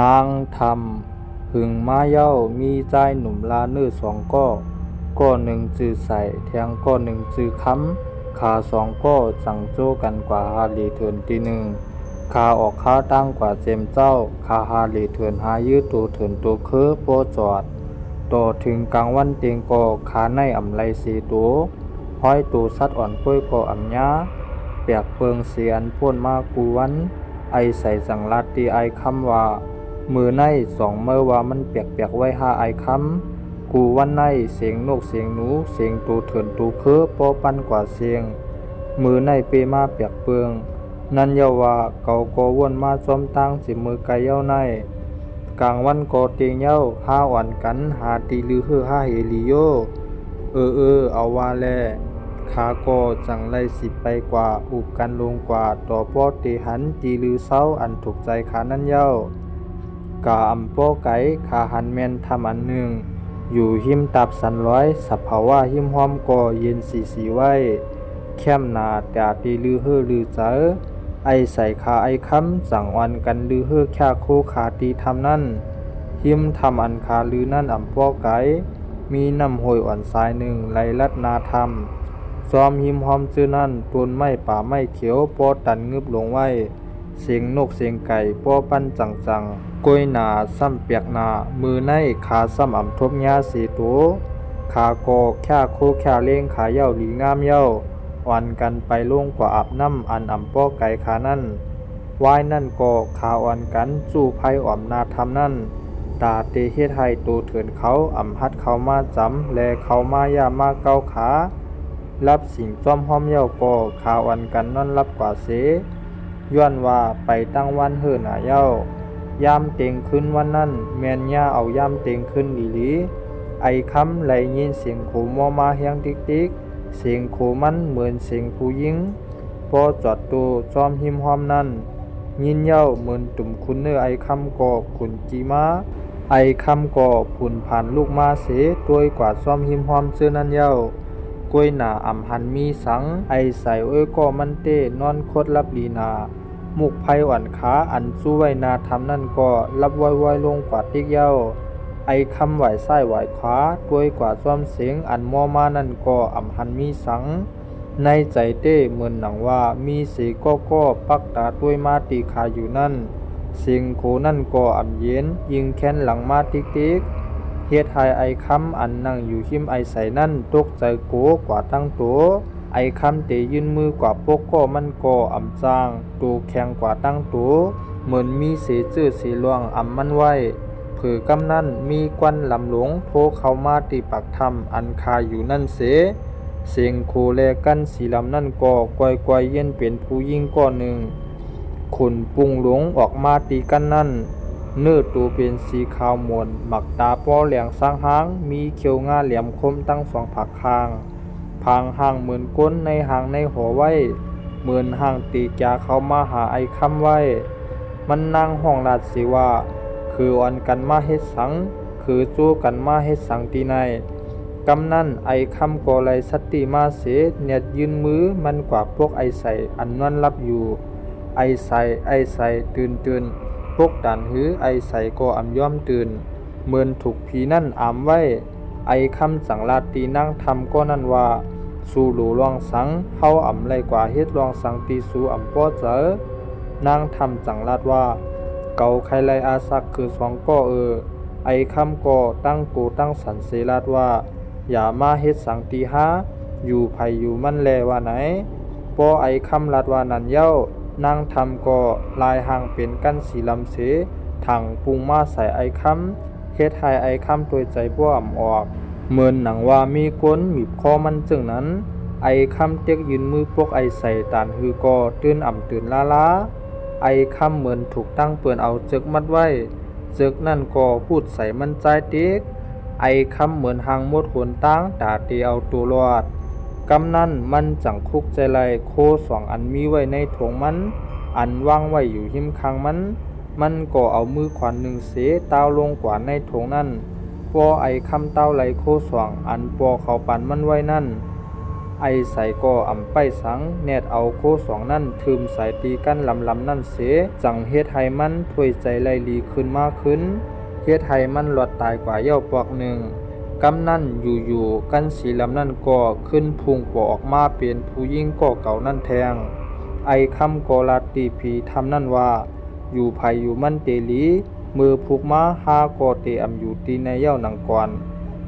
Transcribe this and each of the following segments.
นางทำหึงมาเย้ามีใจหนุ่มลาเนื้อสองก้อหนึ่งจือใส่แทงก้อหนึ่งจือค้ำขาสองก้อจังโจ้กันกว่าฮาลีเถินตีหนึ่งขาออกขาตั้งกว่าเจมเจ้าขาฮาลีเถินหายื้อตัวเถินตัวคือโปจอดต่อถึงกลางวันเตียงก่อขาในอ่ำไรสีตัวห้อยตัวสัดอ่อนก้อยก่ออ่ำยาเปียกเปิงเสียนพ่นมากูวันไอใส่สังลาตีไอคำว่ามือในสองเมื่อว่ามันเปียกไว้หาไอคำกูวันในเสียงนกเสียงหนูเสียงตูเถินตูคือปอปันกว่าเสียงมือในเปมาเปียกเปืองนั่นเยาว่าเก่าก็วนมาจอมตั้งสิมือไกเย้าในกลางวันก็เตียงเย้าห้าวันกันหาตีลือฮือห้าเฮลิโยเอาว่าแลขาก็จังไรสิไปกว่าอุบกันลงกว่าต่อป้อเตหันตีลือเศร้าอันถูกใจขานั่นเย้ากาอำป้อไก่ขาหันแมนทำอันหนึ่งอยู่หิมตับสันร้อยสับภาวะหิมหอมก่อเย็นสีไว้แค้มนาแต่ตีลือเฮือลือเจอไอใส่ขาไอคำสั่งวันกันลือเฮือแค่โคขาตีทำนั่นหิมทำอันคาลือนั่นอำป้อไก่มีน้ำหอยอ่อนสายหนึ่งไหลลัดนาทำซ้อมหิมหอมจื้อนั่นต้นไม้ป่าไม้เขียวปอตันงึบลงไว้เสียงนกเสียงไก่ปอปั้นจังก้อยหนาซ้ำเปียกหนามือในขาซ้ำอ่ำทบยาสีตัวขากอแค่โคแค่เล้งขาเย้าหลีงามเย้าวันกันไปลงกว่าอาบน้ำอันอ่ำป้อไก่ขานั่นวายนั่นก็ขาอ่อนกันจู้ไพ่อ่อมนาทำนั่นตาเตเฮ็ดให้ตัวเถินเขาอ่ำฮัดเขามาจำแลเขามายามาเก้าขารับสิ่งจอมห้อมเย้าก็ขาอ่อนกันนั่นรับกว่าเสย้อนว่าไปตั้งวันเฮิรหนาเย้ายามเต็งขึ้นวันนั้นแม่นย่าเอายามเต็งขึ้นอีหลีไอคำไหลยินเสียงโขมอมาเฮียงติ๊กเสียงโขมันเหมือนเสียงผู้หญิงพอจอดตัวจอมหิมหอมนั้นยินเย้าเหมือนตุ่มคุณเนื้อไอคำก่อผุนจีมาไอคำก่อผุนผ่านลูกมาเสตัวกว่าจอมหิมหอมเสื้อนั้นเย้ากล้วยหนาอ่ำหันมีสังไอใส่ก็มันเต้นอนคดรับลีนามุกไผ่อ่อนขาอันสู้ไว้นาทำนั่นก็รับไว้ลงกว่าติ๊กเย้าไอคำไหวซ้ายไหวขวาด้วยกว่าซ้อมเสียงอันมอมานั่นก็อ่ำหันมีสังในใจเต้เหมือนหนังว่ามีเสก็ปักตาด้วยมาตีขาอยู่นั่นเสียงโคนั่นก็อ่ำเย็นยิงแค้นหลังมาติ๊กเฮ็ดให้ไอคำอันนั่งอยู่หิมไอใส่นั่นตกใจโกกว่าตั้งตัวไอคำเตยืนมือกว่าปกก็มันก็อ่ำจางตัวแข็งกว่าตั้งตัวเหมือนมีเสจื้อเสลวงอ่ำมันไว้เผือกำนั่นมีควันลำหลงโทเข้ามาตีปักธรรมอันคาอยู่นั่นเสียงโคแลกันสีลำนั่นก็กวยเย็นเป็นผู้ยิ่งก้อนหนึ่งขนปุงหลงออกมาตีกันนั่นเนื้อตัวเป็นสีขาวมวนหมักตาป้อแหลงสร้างหางมีเขียวงาแหลมคมตั้งสองผักคางพางห่างเหมือนก้นในห่างในหัวไว้เหมือนห่างตีกาเขามาหาไอคำไว้มันนั่งห้องลาดสิว่าคืออ่อนกันมาเฮ็ดสังคือจู้กันมาเฮ็ดสังตีในกำนั่นไอคำก่อไหลสติมาเสเนียดยืนมือมันกว่าพวกไอใสอันนั่นรับอยู่ไอใสตื่นพวกดันหือไอใสก็อ่ำย่อมตื่นเหมือนถูกผีนั่นอามไว้ไอคำสังลาตีนั่งทำก็นั่นว่าสู่หลูลองสังเฮาอ่ำไรกว่าเฮ็ดลองสังตีสู่อ่ำป้อเจอนางทำจังลาดว่าเก่าใครไรอาซักคือสองก็ไอคำก็ตั้งกูตั้งสันเสลาดว่าอย่ามาเฮ็ดสังตีหาอยู่ไผอยู่มันแลว่าไหนป้อไอคำลาดว่านันเย้านางทำก็ลายห่างเป็นกั้นสีลำเสถังปรุงมาใส่ไอคำเฮ็ดให้ไอคำตัวใจป้ออ่ำออกเหมือนหนังว่ามีก้นมีคอมันจึงนั้นไอคำเต็กยืนมือพวกไอใส่ตานฮือก็ตื่นอ่ำตื่นลาไอคำเหมือนถูกตั้งเปิ่นเอาจึกมัดไว้จึกนั่นก็พูดใส่มันใจเต็กไอคำเหมือนหางมดหนตั้งตาเตีเอาตัวรอดกำนั่นมันจังคุกใจไรโคสองอันมีไว้ในถงมันอันวางไว้อยู่หิมคางมันก็เอามือขวานหนึ่งเสต้าวลงกว่าในถงนั่นปอไอคำเต้าไหลโคสองอันปอเขาปันมันไว้นั่นไ ไอใส่ก็อำไปสังแนดเอาโคสองนั่นทึมใส่ตีกันลำนั่นเสจังเฮ็ดให้มันถวยใจไล่ลีขึ้นมาขึ้นเฮ็ดให้มันหลอดตายกว่าเย้าปอกหนึ่งกำนั่นอยู่ๆกันสีลำนั่นก็ขึ้นพุงปออกมาเป็นผู้ยิ่งก็เก่านั่นแทงไอคำก็ลาตีผีทำนั่นว่าอยู่ไผอยู่มันเตลีมือผูกมาหาก็เตอำอยู่ตีในเย้าหนังก่อน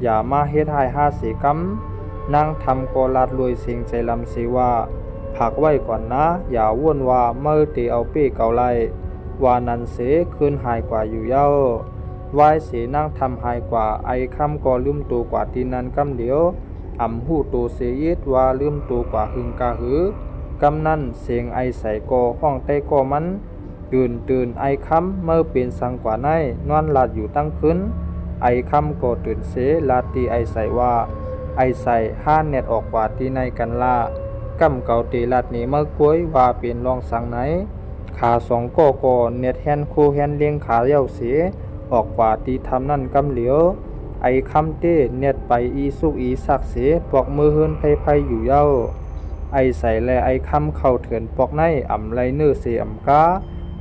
อย่ามาเฮ็ดให้หาเสกำนางทำก็ลาดรวยเสียงใจลำเสว่าผักไว้ก่อนนะอย่าว่นว่าเมื่อเตเอาเป้เก่าไล่ว่านันเสคืนหายกว่าอยู่เย้าวายเสนั่งทำหายกว่าไอคำก็ลืมตัวกว่าตีนันกำเดียวอ่ำหูตัวเสียดว่าลืมตัวกว่าหึงกะหือกำนั่นเสียงไอใส่ก็ห้องใต้ก็มันตื่นไอคำเมื่อเป็นสังกว่าในนอนหลัดอยู่ตั้งคืนไอคำก็ตื่นเสลาตีไอใส่ว่าไอใส่ห้าเน็ตออกกว่าที่ในกันล่ากำเก่าตีลัดนี้เมื่อกล้วยว่าเป็นรองสังไหนขาสองก็เน็ตแฮนคูแฮนเลี้ยงขาเย้าเสียออกกว่าตีทำนั่นกำเหลียวไอคำเต้เน็ตไปอีสุกอีสักเสียปอกมือเฮินไพอยู่เย้าไอใส่และไอคำเข้าเถื่อนปอกในอ่ำไรเนื้อเสียอ่ำกา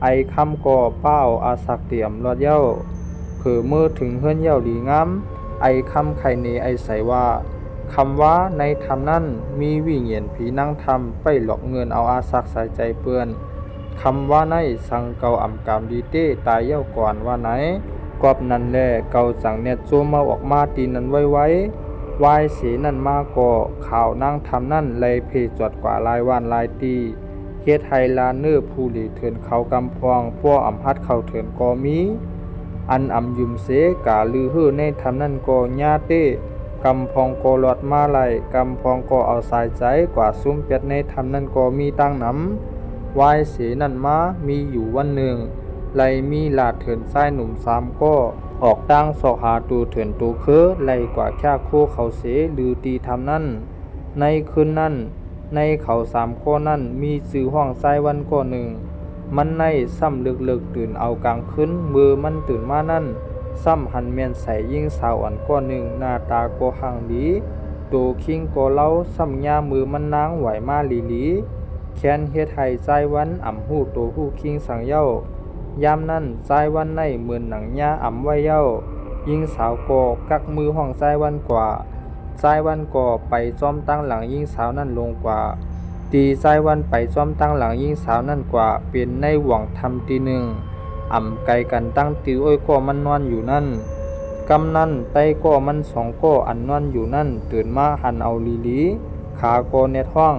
ไอคำก็เป้าอาสักเตี่ยมรอดเย้าเผื่อมือถึงเฮิรนเย้าดีงามไอคำไข่เนไอใส่ว่าคำว่าในธรรมนั้นมีวิญญาณผีนั่งทำไปหลอกเงินเอาอาสักใส่ใจเปื้อนคำว่าในสังเกาอ่ำกามดีเต้ตายเย้าก่อนว่าไหนกอบนั่นแลเกาจังเน็ตโจมาออกมาตีนั้นไว้วายเสนั่นมาก่อข่าวนั่งทำนั่นเลยเพจดกว่าลายว่านลายตีเฮ็ดไฮลาเนอร์ผู้หลีเถินเขากำพองป้ออ่ำพัดเขาเถินกอมีอันอ่ำยุมเสกาลือฮื้อในทำนั่นก็ญาเต้กำพองก็หลอดมาไหลกำพองก็เอาสายใจกว่าซุ้มเป็ดในทำนั่นก็มีตั้งน้ำวายเสนั่นมามีอยู่วันหนึ่งไลมีลาดเถินไส้หนุ่มสามก็ออกตั้งสอกหาตูเถินตูคือไลกว่าแค่โคเขาเสหรือตีทำนั่นในคืนนั้นในเขาสามข้อนั่นมีสื่อห้องไส้วันก็หนึ่งมันในซ้ำเลิกตื่นเอากลางคืนมือมันตื่นมานั่นซ้ำหันเมียนใส่ยิ่งสาวอันก็หนึ่งหน้าตาก็ห่างดีโตคิงก็เล่าซ้ำยามือมันนางไหวมาลีแค้นเฮ็ดให้ใจวันอ่ำหูโตหูคิงสั่งเย้ายามนั้นใจวันในเหมือนหนังยาอ่ำไว้เย้ายิ่งสาวก็กักมือห้องใจวันกว่าใจวันก็ไปจ้อมตั้งหลังยิ่งสาวนั่นลงกว่าตีใจวันไปจ้อมตั้งหลังยิ่งสาวนั่นกว่าเป็นในหวังทำตีหนึ่งอ่ำไกลกันตั้งติวอ้อยก็มันนอนอยู่นั่นกำนั่นไตก็มันสองก็อันนอนอยู่นั่นตื่นมาหันเอาลีขาก็เน็ตห้อง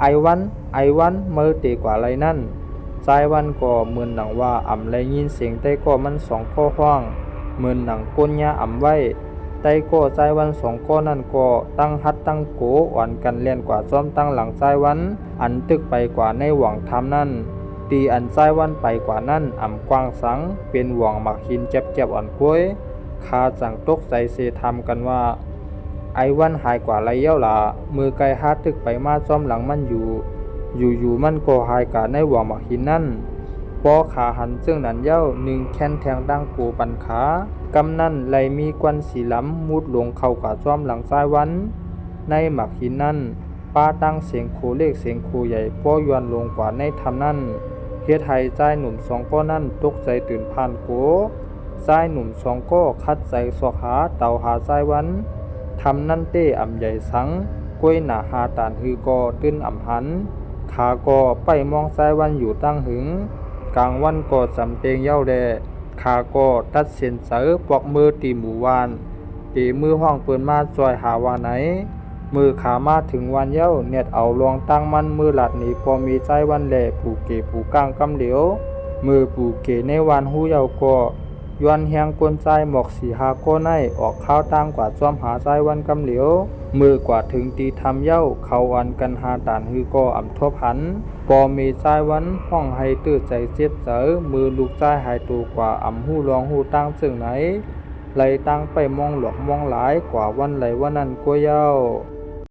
ไอวันเมื่อเตกว่าไรนั่นใจวันก็เหมือนหนังว่าอ่ำไรยินเสียงไตก็มันสองก็ห้องเหมือนหนังก้นยาอ่ำไว้ไตก็ใจวันสองก็นั่นก็ตั้งฮัดตั้งโกอ่อนกันเล่นกว่าจ้อมตั้งหลังใจวันอันตึกไปกว่าในหวังทำนั่นตีอันใจวันไปกว่านั่นอ่ำกว้างสังเป็นหวังหมักหินเจ็บอ่อนกล้วยคาจังตกใจเสทำกันว่าไอวันหายกว่าไรเย้าล่ะมือไกลฮาตึกไปมาจ้อมหลังมันอยู่มันก็หายกาในหวังหมักหินนั่นปอขาหันซึ่งนั้นเย้าหนึ่งแค้นแทงดังกูปันขากำนั่นไหลมีควันสีล้ำมุดลงเข้ากว่าจ้อมหลังซ้ายวันในหมักหินนั่นป้าตั้งเสียงโคเล็กเสียงโคใหญ่ป้อยวนลงกว่าในทำนั่นเฮ็ดให้ใจหนุ่มสองก็นั่นตกใจตื่นผ่านโกใจหนุ่มสองก็คัดใจสอกหาเต่าหาใจวันทำนั่นเต้อ่ำใหญ่สังกล้วยหนาหาตานฮือก็ตื้นอ่ำหันขาก็ไปมองใจวันอยู่ตั้งหึงกลางวันก็จำเตียงเย้าแดขาก็ตัดเส้นเสือปอกมือตีหมู่วานตีมือห้องเปินมาจอยหาว่าไหนมือขามาถึงวันเย้าเน็ตเอาลองตั้งมันมือหลัดนี้พอมีใจวันแหล่ผูเกผูกลางกำเหลียวมือผูเกในวันหูเย้าก็ยวนเฮียงกวนใจหมอกสีหาก็ในออกข้าวตั้งกว่าจ้อมหาใจวันกำเหลียวมือกว่าถึงตีทำเย้าเขาอันกันหาตานฮือก็อ่ำทบหันพอมีใจวันห้องให้ตื้อใจเจ็บเสือมือลูกใจหายตัวกว่าอ่ำหูรองหูตั้งซึ่งไหนไหลตั้งไปมองหลอกมองหลายกว่าวันไหลวันนั้นก็เย้า